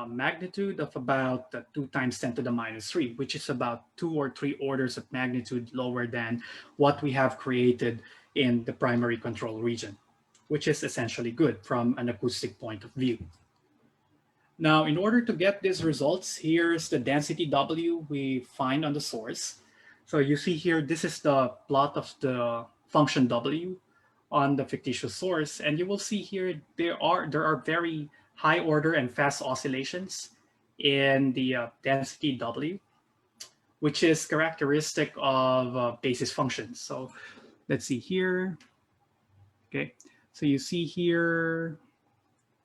magnitude of about 2 times 10 to the minus 3, which is about 2 or 3 orders of magnitude lower than what we have created in the primary control region, which is essentially good from an acoustic point of view. Now, in order to get these results, here's the density W we find on the source. So you see here, this is the plot of the function W on the fictitious source, and you will see here there are very high order and fast oscillations in the density W, which is characteristic of basis functions. So let's see here. Okay, so you see here.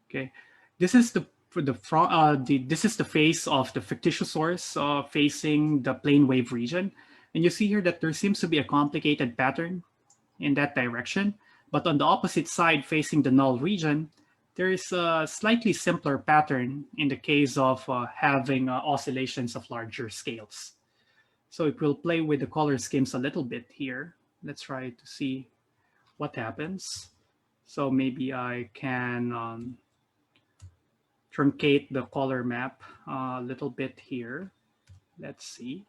Okay, this is the this is the face of the fictitious source facing the plane wave region, and you see here that there seems to be a complicated pattern in that direction. But on the opposite side, facing the null region, there is a slightly simpler pattern in the case of having oscillations of larger scales. So it will play with the color schemes a little bit here. Let's try to see what happens. So maybe I can truncate the color map a little bit here. Let's see.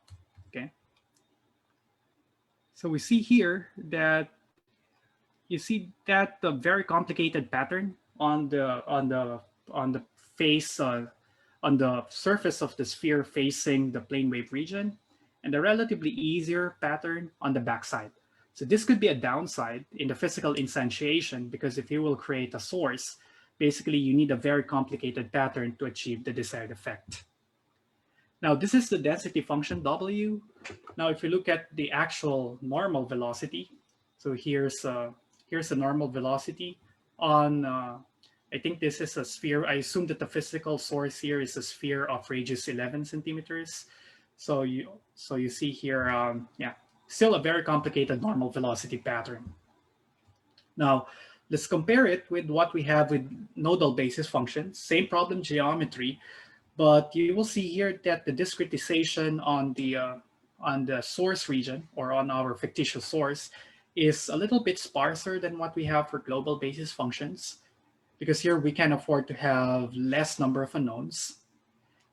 Okay. So we see here that you see that the very complicated pattern on the face on the surface of the sphere facing the plane wave region, and the relatively easier pattern on the backside. So this could be a downside in the physical instantiation, because if you will create a source, basically you need a very complicated pattern to achieve the desired effect. Now this is the density function W. Now if you look at the actual normal velocity, so here's a normal velocity on, I think this is a sphere. I assume that the physical source here is a sphere of radius 11 centimeters. So you see here, yeah, still a very complicated normal velocity pattern. Now, let's compare it with what we have with nodal basis functions. Same problem geometry, but you will see here that the discretization on the source region, or on our fictitious source, is a little bit sparser than what we have for global basis functions, because here we can afford to have less number of unknowns.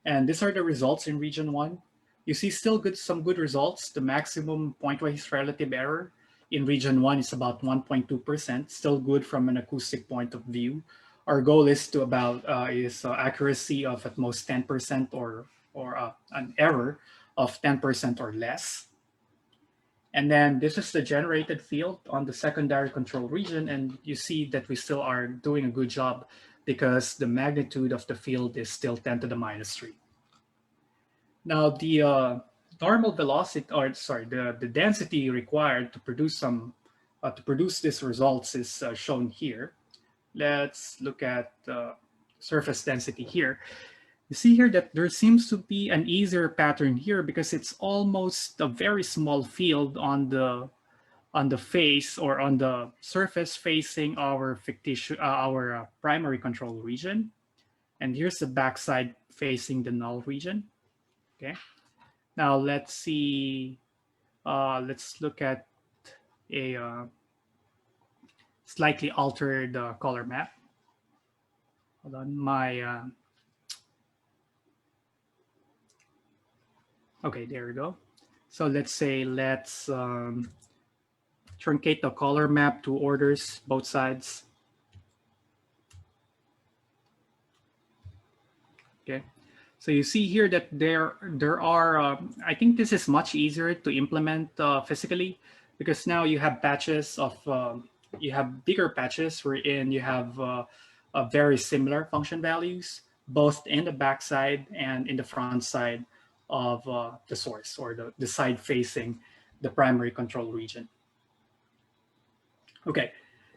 And these are the results in region 1. You see still some good results. The maximum pointwise relative error in region 1 is about 1.2%, still good from an acoustic point of view. Our goal is to accuracy of at most 10% or an error of 10% or less. And then this is the generated field on the secondary control region. And you see that we still are doing a good job because the magnitude of the field is still 10 to the minus 3. Now the normal velocity, or sorry, the density required to produce these results is shown here. Let's look at surface density here. You see here that there seems to be an easier pattern here because it's almost a very small field on the face or on the surface facing our fictitious our primary control region, and here's the backside facing the null region. Okay, now let's see. Let's look at a slightly altered color map. Hold on, my okay, there we go. So let's say let's truncate the color map to orders both sides. Okay, so you see here that there are I think this is much easier to implement physically because now you have patches of you have bigger patches wherein you have very similar function values both in the backside and in the front side of the source, or the side facing the primary control region. Okay,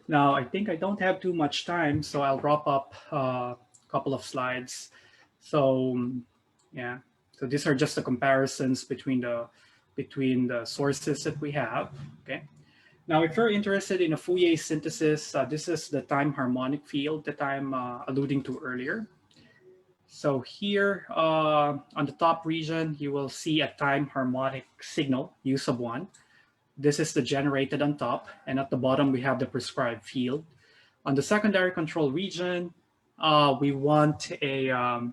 now I think I don't have too much time, so I'll wrap up a couple of slides. So yeah, so these are just the comparisons between the sources that we have. Okay, now if you're interested in a Fourier synthesis, this is the time harmonic field that I'm alluding to earlier. So here on the top region, you will see a time harmonic signal, U sub 1. This is the generated on top, and at the bottom we have the prescribed field. On the secondary control region, we want a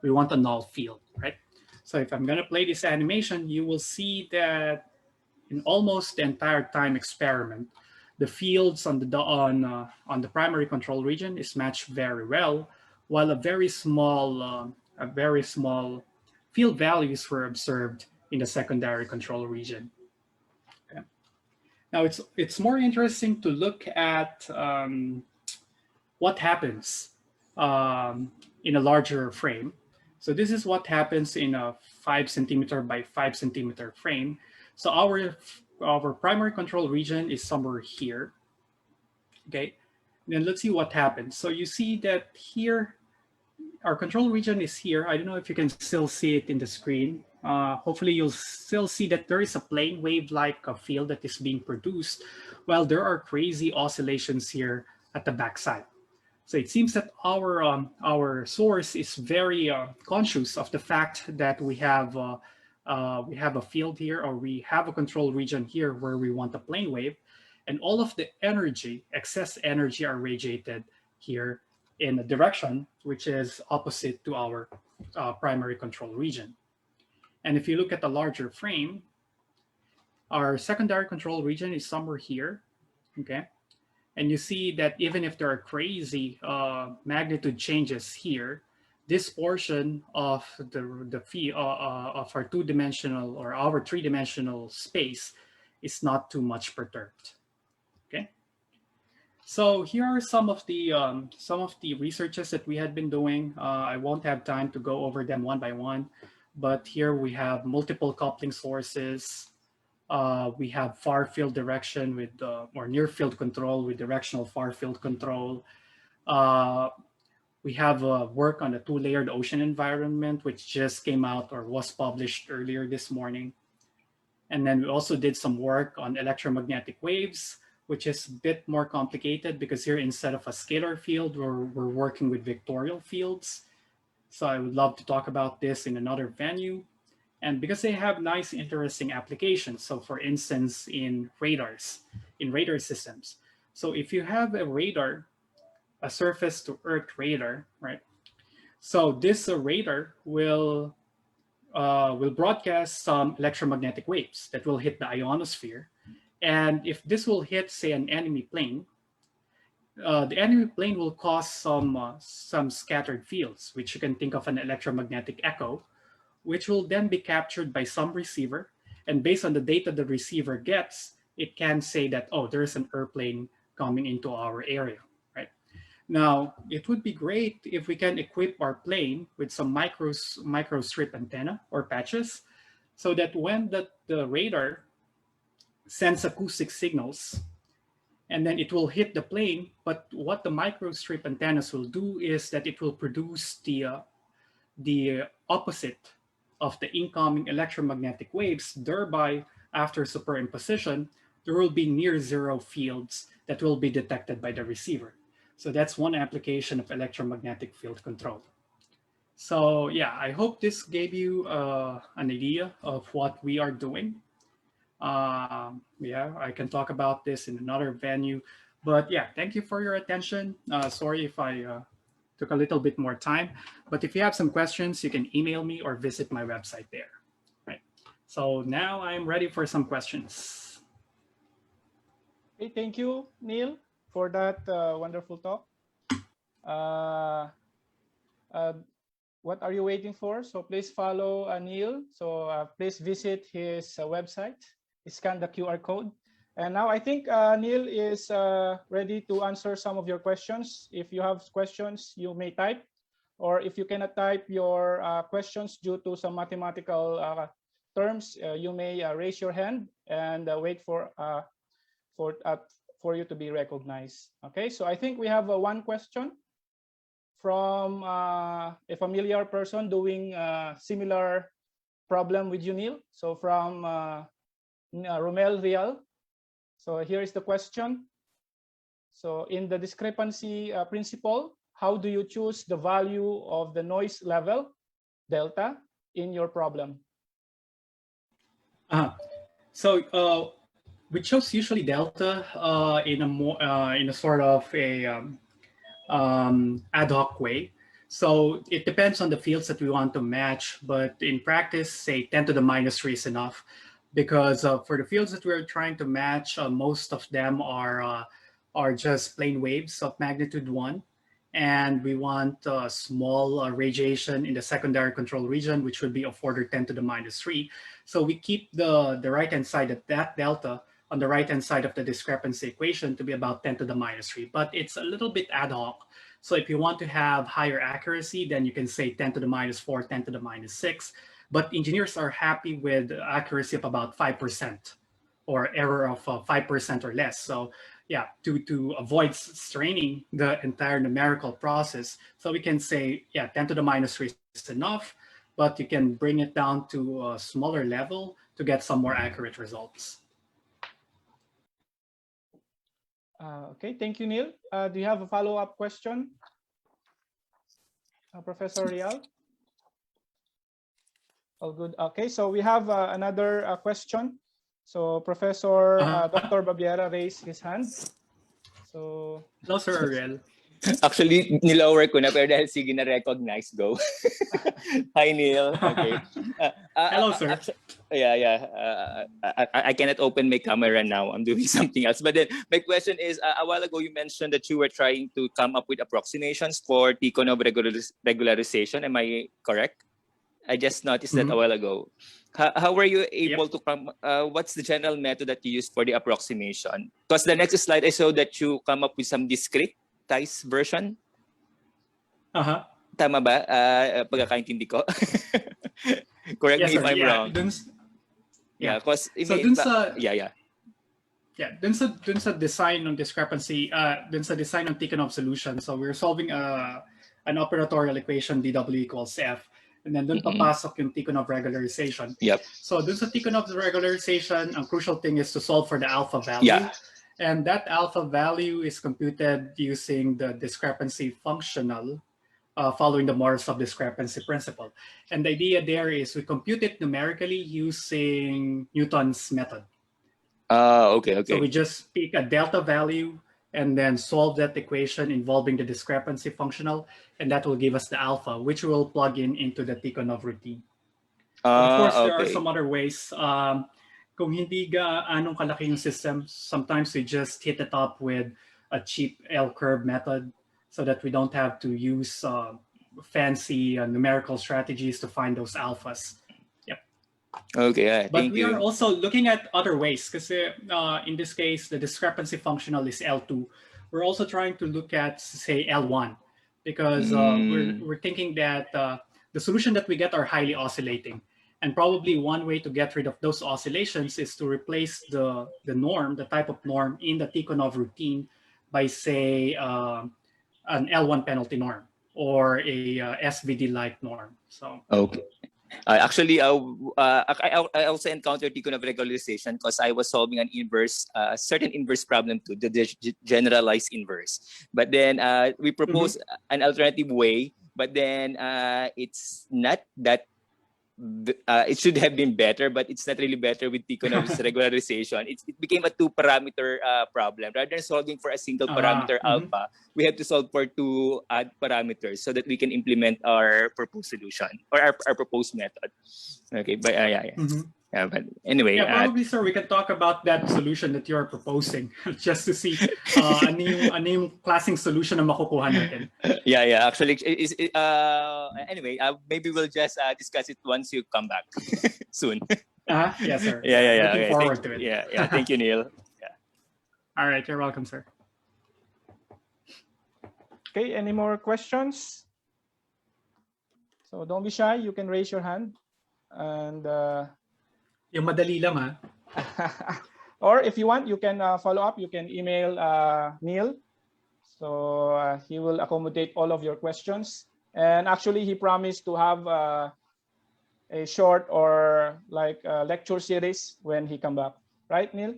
null field, right? So if I'm going to play this animation, you will see that in almost the entire time experiment, the fields on the primary control region is matched very well, while a very small field values were observed in the secondary control region. Okay. Now it's more interesting to look at what happens in a larger frame. So this is what happens in a 5 centimeter by 5 centimeter frame. So our primary control region is somewhere here. Okay, then let's see what happens. So you see that here, our control region is here. I don't know if you can still see it in the screen. Hopefully you'll still see that there is a plane wave-like field that is being produced, while there are crazy oscillations here at the backside. So it seems that our source is very conscious of the fact that we have a field here, or we have a control region here where we want a plane wave, and all of the energy, excess energy, are radiated here in a direction which is opposite to our primary control region. And if you look at the larger frame, our secondary control region is somewhere here, okay? And you see that even if there are crazy magnitude changes here, this portion of of our two-dimensional or our three-dimensional space is not too much perturbed. Okay. So here are some of the researches that we had been doing. I won't have time to go over them one by one, but here we have multiple coupling sources. We have far field direction with or near field control with directional far field control. We have work on the two-layered ocean environment, which just came out or was published earlier this morning. And then we also did some work on electromagnetic waves, which is a bit more complicated because here instead of a scalar field, we're working with vectorial fields. So I would love to talk about this in another venue. And because they have nice, interesting applications. So for instance, in radar systems. So if you have a radar, a surface to earth radar, right? So this radar will broadcast some electromagnetic waves that will hit the ionosphere. And if this will hit, say, an enemy plane, the enemy plane will cause some scattered fields, which you can think of an electromagnetic echo, which will then be captured by some receiver. And based on the data the receiver gets, it can say that, oh, there's an airplane coming into our area, right? Now, it would be great if we can equip our plane with some microstrip antenna or patches, so that when the radar sends acoustic signals, and then it will hit the plane, but what the microstrip antennas will do is that it will produce the opposite of the incoming electromagnetic waves, thereby, after superimposition, there will be near zero fields that will be detected by the receiver. So that's one application of electromagnetic field control. So yeah, I hope this gave you an idea of what we are doing. Yeah, I can talk about this in another venue, but yeah, thank you for your attention. Sorry if I took a little bit more time, but if you have some questions, you can email me or visit my website there. Right. So now I'm ready for some questions. Okay, thank you, Neil, for that wonderful talk. What are you waiting for? So please follow Neil. So please visit his website. Scan the QR code. And now I think Neil is ready to answer some of your questions. If you have questions, you may type, or if you cannot type your questions due to some mathematical terms, you may raise your hand and wait for you to be recognized. Okay, so I think we have one question from a familiar person doing a similar problem with you, Neil. So from Romel Rial. So here is the question. So in the discrepancy principle, how do you choose the value of the noise level, delta, in your problem? So we chose usually delta in a sort of a ad hoc way. So it depends on the fields that we want to match, but in practice, say 10 to the minus 3 is enough, because for the fields that we're trying to match, most of them are just plane waves of magnitude 1. And we want small radiation in the secondary control region, which would be of order 10 to the minus 3. So we keep the right-hand side of that delta on the right-hand side of the discrepancy equation to be about 10 to the minus 3, but it's a little bit ad hoc. So if you want to have higher accuracy, then you can say 10 to the minus 4, 10 to the minus 6. But engineers are happy with accuracy of about 5% or error of 5% or less. So yeah, to avoid straining the entire numerical process, so we can say, yeah, 10 to the minus 3 is enough, but you can bring it down to a smaller level to get some more accurate results. Okay, thank you, Neil. Do you have a follow-up question, Professor Rial? All good. Okay, so we have another question. So Professor Dr. Babiera raised his hand. So hello, Sir Ariel. Actually, nilower ko na, pero dahil sige na recognize, go. Hi, Neil. Okay. Hello, sir. I cannot open my camera now. I'm doing something else. But then my question is, a while ago, you mentioned that you were trying to come up with approximations for Tikhonov regularization. Am I correct? I just noticed that a while ago. How were you able to come? What's the general method that you use for the approximation? Because the next slide, I saw that you come up with some discretized version. Tama ba? Pagkakaintindi ko. Correct me if I'm wrong. Yeah, because so dun sa design ng discrepancy, dun sa design ng Tikhonov solution, so we're solving an operatorial equation dw equals f, and then dun papasok yung Tikhonov regularization. Yep. So dun sa Tikhonov regularization, ang crucial thing is to solve for the alpha value. Yeah. And that alpha value is computed using the discrepancy functional following the Morozov discrepancy principle. And the idea there is we compute it numerically using Newton's method. Okay. So we just pick a delta value and then solve that equation involving the discrepancy functional, and that will give us the alpha, which we'll plug into the Tikhonov routine. Of course, there are some other ways. Kung hindi anong kalaki yung system, sometimes we just hit it up with a cheap L-curve method so that we don't have to use fancy numerical strategies to find those alphas. Yep. Okay, but thank we you. are also looking at other ways, because in this case, the discrepancy functional is L2. We're also trying to look at, say, L1, because we're thinking that the solution that we get are highly oscillating. And probably one way to get rid of those oscillations is to replace the norm, the type of norm in the Tikhonov routine by, say, an L1 penalty norm or a SVD-like norm. So okay. Actually, I also encountered Tikhonov regularization because I was solving an inverse, certain inverse problem too, the generalized inverse. But then we proposed an alternative way, but then it's not that. It should have been better, but it's not really better with Tikhonov's regularization. It became a two-parameter problem. Rather than solving for a single parameter alpha, we have to solve for two odd parameters so that we can implement our proposed solution or our proposed method. Okay, but yeah, but anyway. Yeah, probably, sir, we can talk about that solution that you're proposing just to see ano yung klaseng solution na makukuha natin. Yeah. Actually, anyway, maybe we'll just discuss it once you come back soon. Yes, sir. Yeah. Looking forward to it. Yeah. Thank you, Neil. Yeah. All right, you're welcome, sir. Okay, any more questions? So don't be shy. You can raise your hand, and yung madali lang, ha? or if you want, you can follow up. You can email Neil. So he will accommodate all of your questions. And actually, he promised to have a short or like lecture series when he come back. Right, Neil?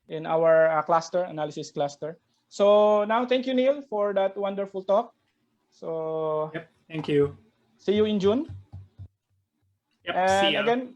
In our cluster, analysis cluster. So now, thank you, Neil, for that wonderful talk. So yep, thank you. See you in June. Yep, and see ya. Again,